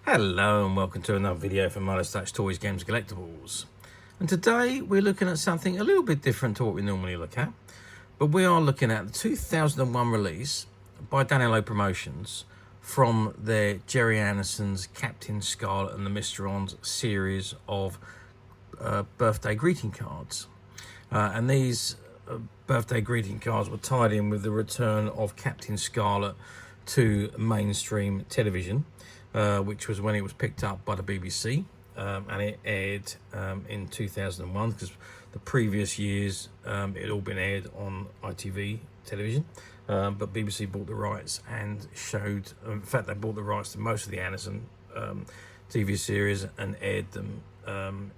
Hello and welcome to another video from Milo's Touch Toys, Games, Collectibles. And today we're looking at something a little bit different to what we normally look at. But we are looking at the 2001 release by Daniel O Promotions from their Gerry Anderson's Captain Scarlet and the Mysterons series of birthday greeting cards. And these birthday greeting cards were tied in with the return of Captain Scarlet to mainstream television. Which was when it was picked up by the BBC, and it aired in 2001, because the previous years it had all been aired on ITV television, but BBC bought the rights and showed, in fact they bought the rights to most of the Anderson TV series and aired them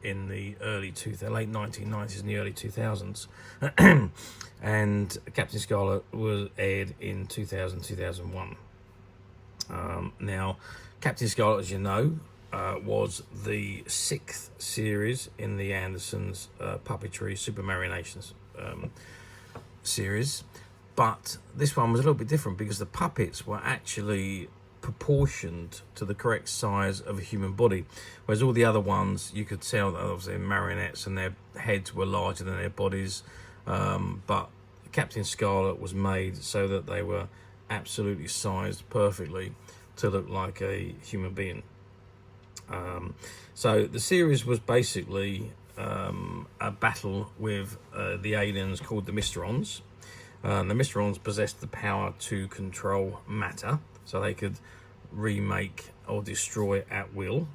in the late 1990s and the early 2000s. And Captain Scarlet was aired in 2001. Now, Captain Scarlet, as you know, was the 6th series in the Andersons puppetry Super Marionations series, but this one was a little bit different because the puppets were actually proportioned to the correct size of a human body, whereas all the other ones you could tell that obviously marionettes and their heads were larger than their bodies, but Captain Scarlet was made so that they were absolutely sized perfectly to look like a human being. So the series was basically a battle with the aliens called the Mysterons. The Mysterons possessed the power to control matter, so they could remake or destroy at will.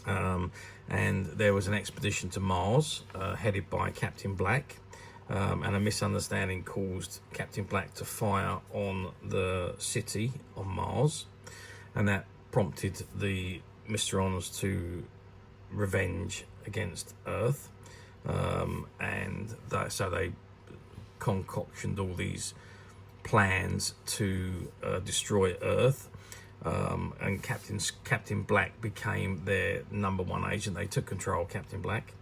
And there was an expedition to Mars headed by Captain Black, and a misunderstanding caused Captain Black to fire on the city on Mars, and that prompted the Mysterons to revenge against Earth, so they concoctioned all these plans to destroy Earth, and Captain Black became their #1 agent. They took control of Captain Black,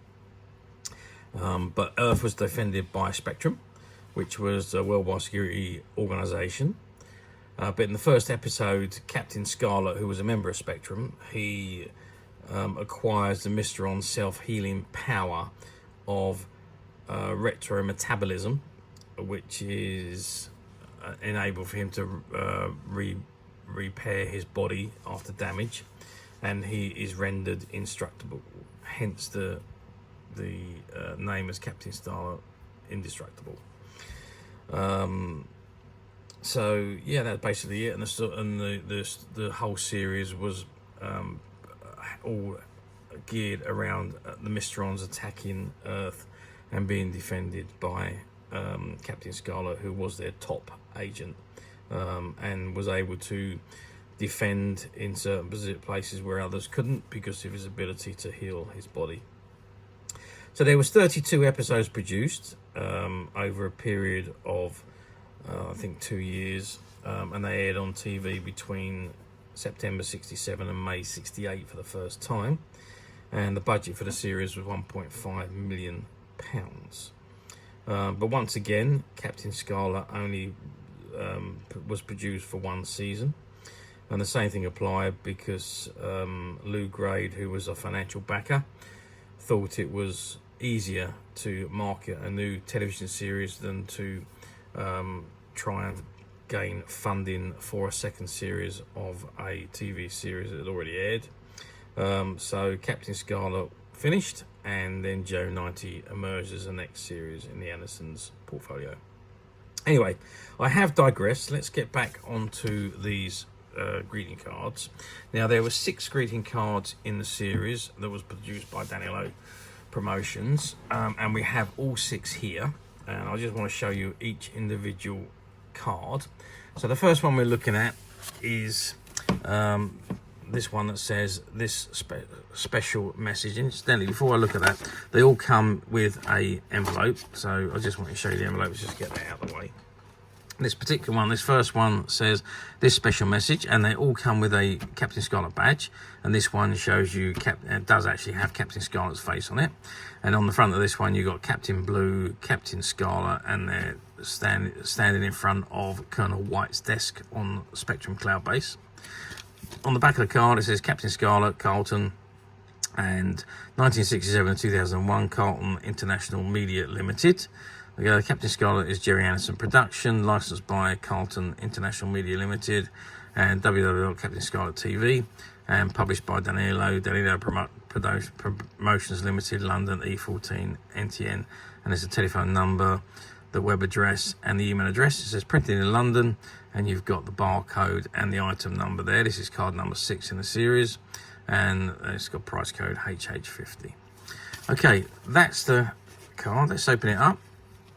but Earth was defended by Spectrum, which was a worldwide security organization. But in the first episode, Captain Scarlet, who was a member of Spectrum, he acquires the Mysteron self-healing power of retrometabolism, which is enabled for him to repair his body after damage, and he is rendered indestructible. Hence the name as Captain Scarlet, Indestructible. So yeah, that's basically it, and the whole series was all geared around the Mysterons attacking Earth and being defended by Captain Scarlet, who was their top agent, and was able to defend in certain places where others couldn't because of his ability to heal his body. So there was 32 episodes produced over a period of I think 2 years, and they aired on TV between September 67 and May 68 for the first time, and the budget for the series was £1.5 million. But once again, Captain Scarlet only was produced for 1 season, and the same thing applied because Lou Grade, who was a financial backer, thought it was easier to market a new television series than to try and gain funding for a 2nd series of a TV series that had already aired. So Captain Scarlet finished, and then Joe 90 emerged as the next series in the Andersons portfolio. Anyway, I have digressed. Let's get back onto these greeting cards. Now, there were 6 greeting cards in the series that was produced by Daniel O Promotions, and we have all 6 here, and I just want to show you each individual card. So the first one we're looking at is this one that says this special message. Incidentally, before I look at that, they all come with a envelope, so I just want to show you the envelopes, just get that out of the way. This particular one, this first one says this special message, and they all come with a Captain Scarlet badge, and this one shows you it does actually have Captain Scarlet's face on it, and on the front of this one you got Captain Blue, Captain Scarlet, and they're standing in front of Colonel White's desk on Spectrum Cloud Base. On the back of the card, it says Captain Scarlet, Carlton, and 1967 to 2001, Carlton International Media Limited. Captain Scarlet is Gerry Anderson production, licensed by Carlton International Media Limited and www.captainscarlet TV, and published by Danilo Promotions Limited, London, E14 NTN. And there's a telephone number, the web address, and the email address. It says printed in London, and you've got the barcode and the item number there. This is card number 6 in the series, and it's got price code HH50. Okay, that's the card. Let's open it up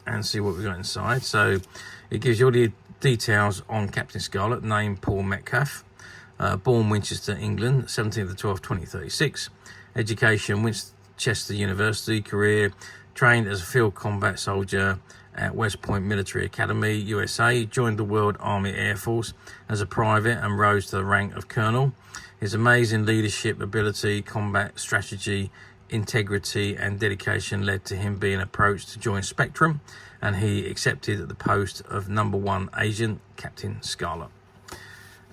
and see what we've got inside. So it gives you all the details on Captain Scarlet. Name Paul Metcalf, born Winchester, England, 17th of 12th 2036. Education Winchester University. Career trained as a field combat soldier at West Point Military Academy, USA. Joined the World Army Air Force as a private and rose to the rank of colonel. His amazing leadership ability, combat strategy, integrity and dedication led to him being approached to join Spectrum, and he accepted the post of #1 agent, Captain Scarlet.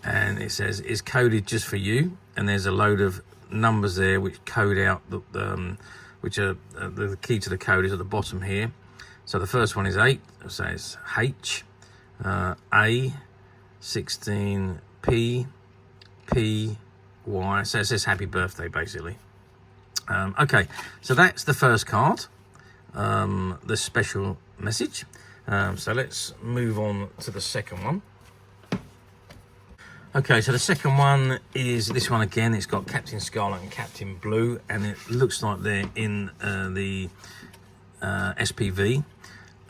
And it says it's coded just for you, and there's a load of numbers there which code out which are the key to the code is at the bottom here. So the first one is 8, so it's H, A, 16, P, Y, so it says happy birthday basically. Okay, so that's the first card, the special message. So let's move on to the second one. Okay, so the second one is this one again. It's got Captain Scarlet and Captain Blue, and it looks like they're in the SPV.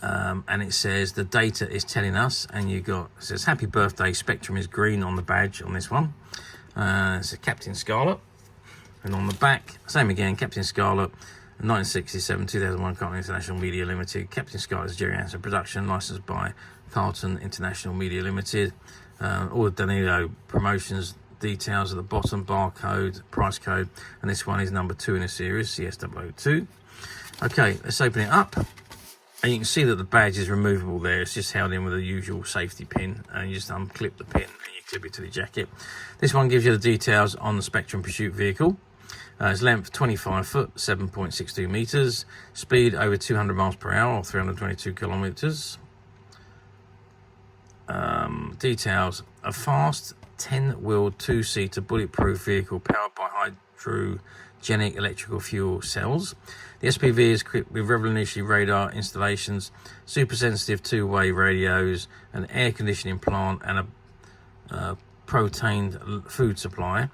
And it says the data is telling us, and it says happy birthday. Spectrum is green on the badge on this one. It says Captain Scarlet. And on the back, same again, Captain Scarlet, 1967, 2001, Carlton International Media Limited. Captain Scarlet is Gerry Anderson production, licensed by Carlton International Media Limited. All the Danilo Promotions details at the bottom, barcode, price code, and this one is number 2 in the series, CS002. Okay, let's open it up. And you can see that the badge is removable there. It's just held in with the usual safety pin, and you just unclip the pin and you clip it to the jacket. This one gives you the details on the Spectrum Pursuit vehicle. Its length 25 foot, 7.62 meters, speed over 200 miles per hour or 322 kilometers. Details: a fast 10-wheeled 2-seater bulletproof vehicle powered by hydrogenic electrical fuel cells. The SPV is equipped with revolutionary radar installations, super sensitive 2-way radios, an air conditioning plant, and a protein food supply,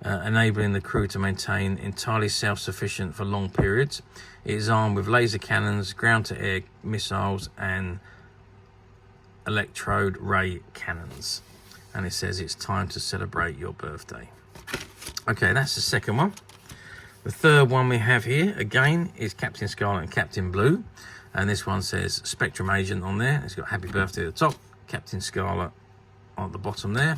enabling the crew to maintain entirely self-sufficient for long periods. It is armed with laser cannons, ground-to-air missiles, and electrode ray cannons. And it says it's time to celebrate your birthday. Okay, that's the second one. The third one we have here, again, is Captain Scarlet and Captain Blue. And this one says Spectrum Agent on there. It's got happy birthday at the top, Captain Scarlet on the bottom there.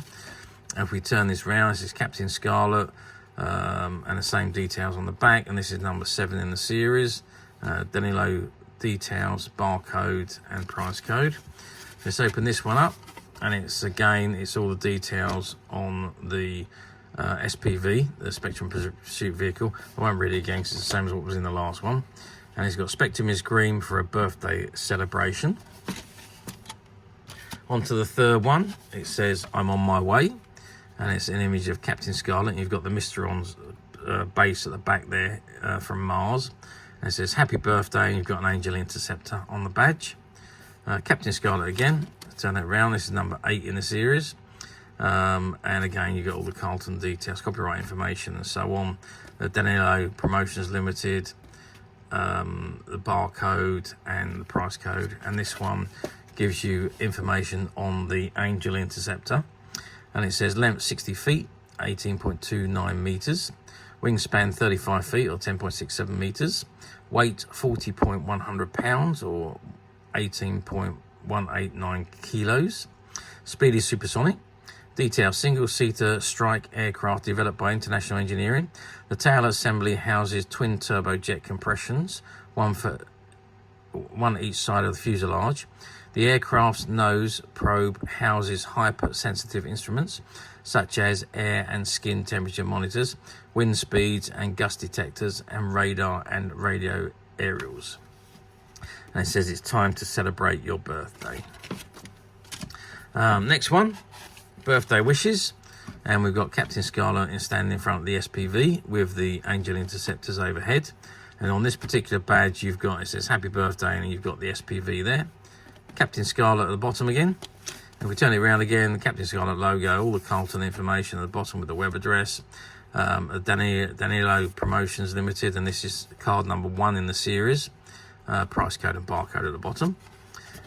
And if we turn this round, this is Captain Scarlet, and the same details on the back. And this is number 7 in the series. Danilo details, barcode, and price code. Let's open this one up. And it's all the details on the SPV, the Spectrum Pursuit vehicle. I won't read it again because it's the same as what was in the last one. And it's got Spectrum is green for a birthday celebration. On to the third one. It says I'm on my way. And it's an image of Captain Scarlet. You've got the Mysterons base at the back there from Mars. And it says happy birthday, and you've got an Angel Interceptor on the badge. Captain Scarlet again. Turn it around. This is number 8 in the series. And again, you've got all the Carlton details, copyright information, and so on. The Danilo Promotions Limited, the barcode, and the price code. And this one gives you information on the Angel Interceptor. And it says length 60 feet, 18.29 meters. Wingspan 35 feet or 10.67 meters. Weight 40.100 pounds or 18.189 kilos. Speed is supersonic. Detail: single-seater strike aircraft developed by International Engineering. The tail assembly houses twin turbojet compressions, one each side of the fuselage. The aircraft's nose probe houses hypersensitive instruments such as air and skin temperature monitors, wind speeds and gust detectors, and radar and radio aerials. And it says it's time to celebrate your birthday. Next one, birthday wishes. And we've got Captain Scarlet standing in front of the SPV with the Angel Interceptors overhead. And on this particular badge, you've got, it says happy birthday, and you've got the SPV there. Captain Scarlet at the bottom again. If we turn it around again, the Captain Scarlet logo, all the Carlton information at the bottom with the web address. Danilo Promotions Limited, and this is card number 1 in the series. Price code and barcode at the bottom.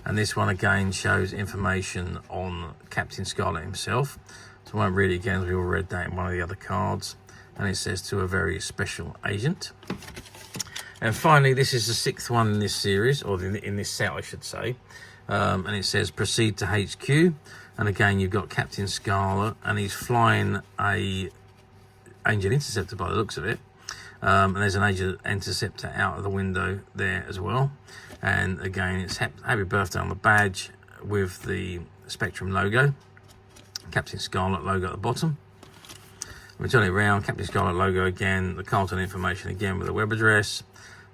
And this one again shows information on Captain Scarlet himself. So I won't read it again, as we all read that in one of the other cards. And it says to a very special agent. And finally, this is the 6th one in this series, or in this set, I should say. And it says proceed to HQ. And again, you've got Captain Scarlet, and he's flying a Angel Interceptor by the looks of it. And there's an Angel Interceptor out of the window there as well. And again, it's happy birthday on the badge with the Spectrum logo. Captain Scarlet logo at the bottom. We turn it around, Captain Scarlet logo again, the Carlton information again with the web address,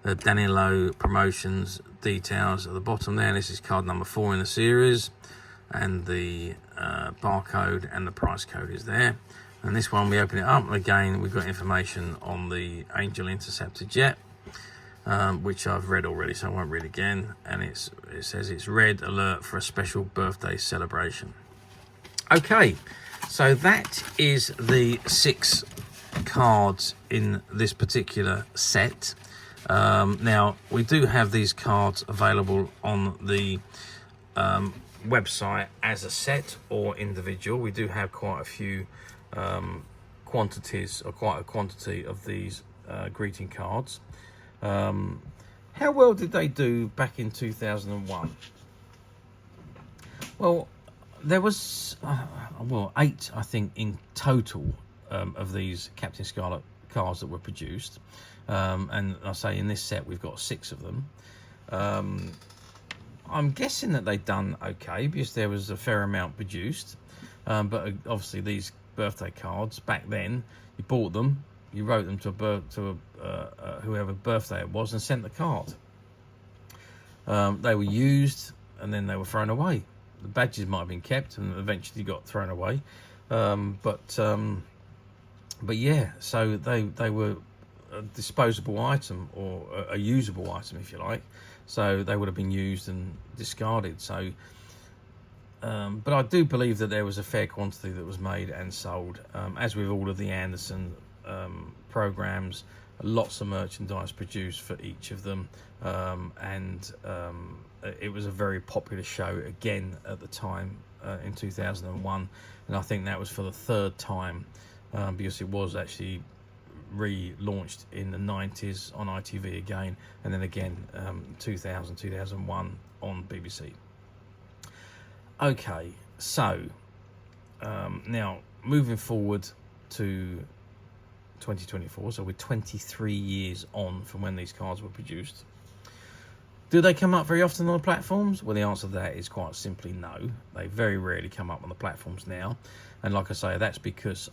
the Danilo Promotions details at the bottom there. This is card number 4 in the series, and the barcode and the price code is there. And this one, we open it up, and again, we've got information on the Angel Interceptor jet, which I've read already, so I won't read again. And it says it's red alert for a special birthday celebration. Okay, so that is the 6 cards in this particular set. Now, we do have these cards available on the website as a set or individual. We do have quite a few quantities, or quite a quantity of these greeting cards. How well did they do back in 2001? Well, there was 8, I think, in total of these Captain Scarlet cards that were produced, and I say in this set we've got 6 of them. I'm guessing that they've done okay because there was a fair amount produced, but obviously these birthday cards back then, you bought them, you wrote them to whoever birthday it was, and sent the card. They were used and then they were thrown away. The badges might have been kept and eventually got thrown away, but yeah, so they were a disposable item, or a usable item, if you like. So they would have been used and discarded. So, but I do believe that there was a fair quantity that was made and sold. As with all of the Anderson programs, lots of merchandise produced for each of them, and it was a very popular show again at the time in 2001, and I think that was for the 3rd time, because it was actually relaunched in the 90s on ITV again, and then again 2001 on BBC. Okay, so now moving forward to 2024, so we're 23 years on from when these cards were produced. Do they come up very often on the platforms? Well, the answer to that is quite simply no. They very rarely come up on the platforms now. And like I say, that's because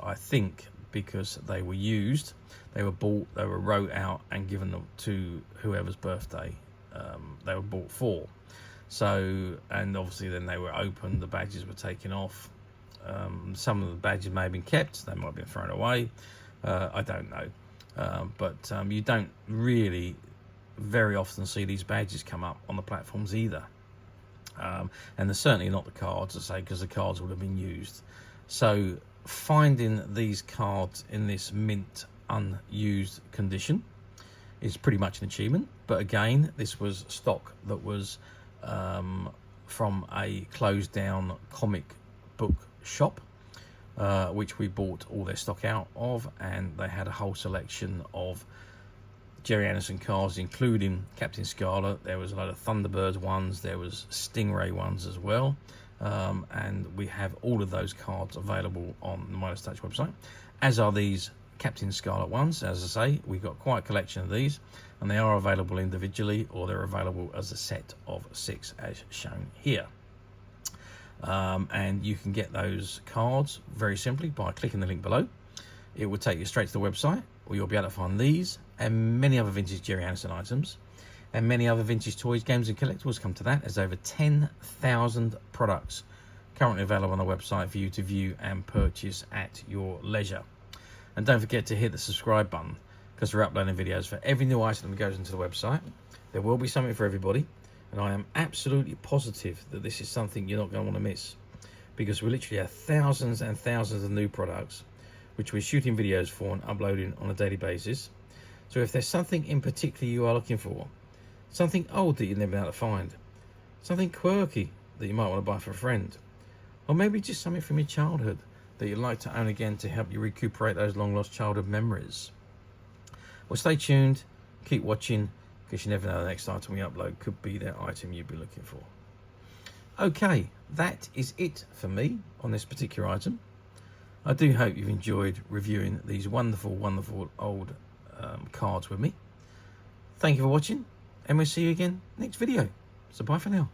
because they were used, they were bought, they were wrote out and given them to whoever's birthday they were bought for. So, and obviously then they were opened, the badges were taken off. Some of the badges may have been kept, they might have been thrown away. I don't know. But you don't really very often see these badges come up on the platforms either, and they're certainly not the cards, I say, because the cards would have been used. So finding these cards in this mint unused condition is pretty much an achievement. But again, this was stock that was from a closed down comic book shop, which we bought all their stock out of, and they had a whole selection of Gerry Anderson cards, including Captain Scarlet. There was a lot of Thunderbird ones, there was Stingray ones as well, and we have all of those cards available on the Midas Touch website, as are these Captain Scarlet ones. As I say, we've got quite a collection of these, and they are available individually, or they're available as a set of 6 as shown here. And you can get those cards very simply by clicking the link below. It will take you straight to the website, where you'll be able to find these and many other vintage Gerry Anderson items, and many other vintage toys, games and collectibles. Come to that. There's over 10,000 products currently available on the website for you to view and purchase at your leisure. And don't forget to hit the subscribe button, because we're uploading videos for every new item that goes into the website. There will be something for everybody, and I am absolutely positive that this is something you're not going to want to miss, because we literally have thousands and thousands of new products which we're shooting videos for and uploading on a daily basis. So if there's something in particular you are looking for, something old that you've never been able to find, something quirky that you might want to buy for a friend, or maybe just something from your childhood that you'd like to own again to help you recuperate those long lost childhood memories, well, stay tuned, keep watching, because you never know, the next item we upload could be that item you'd be looking for. Okay, that is it for me on this particular item. I do hope you've enjoyed reviewing these wonderful, wonderful old cards with me. Thank you for watching, and we'll see you again next video. So bye for now.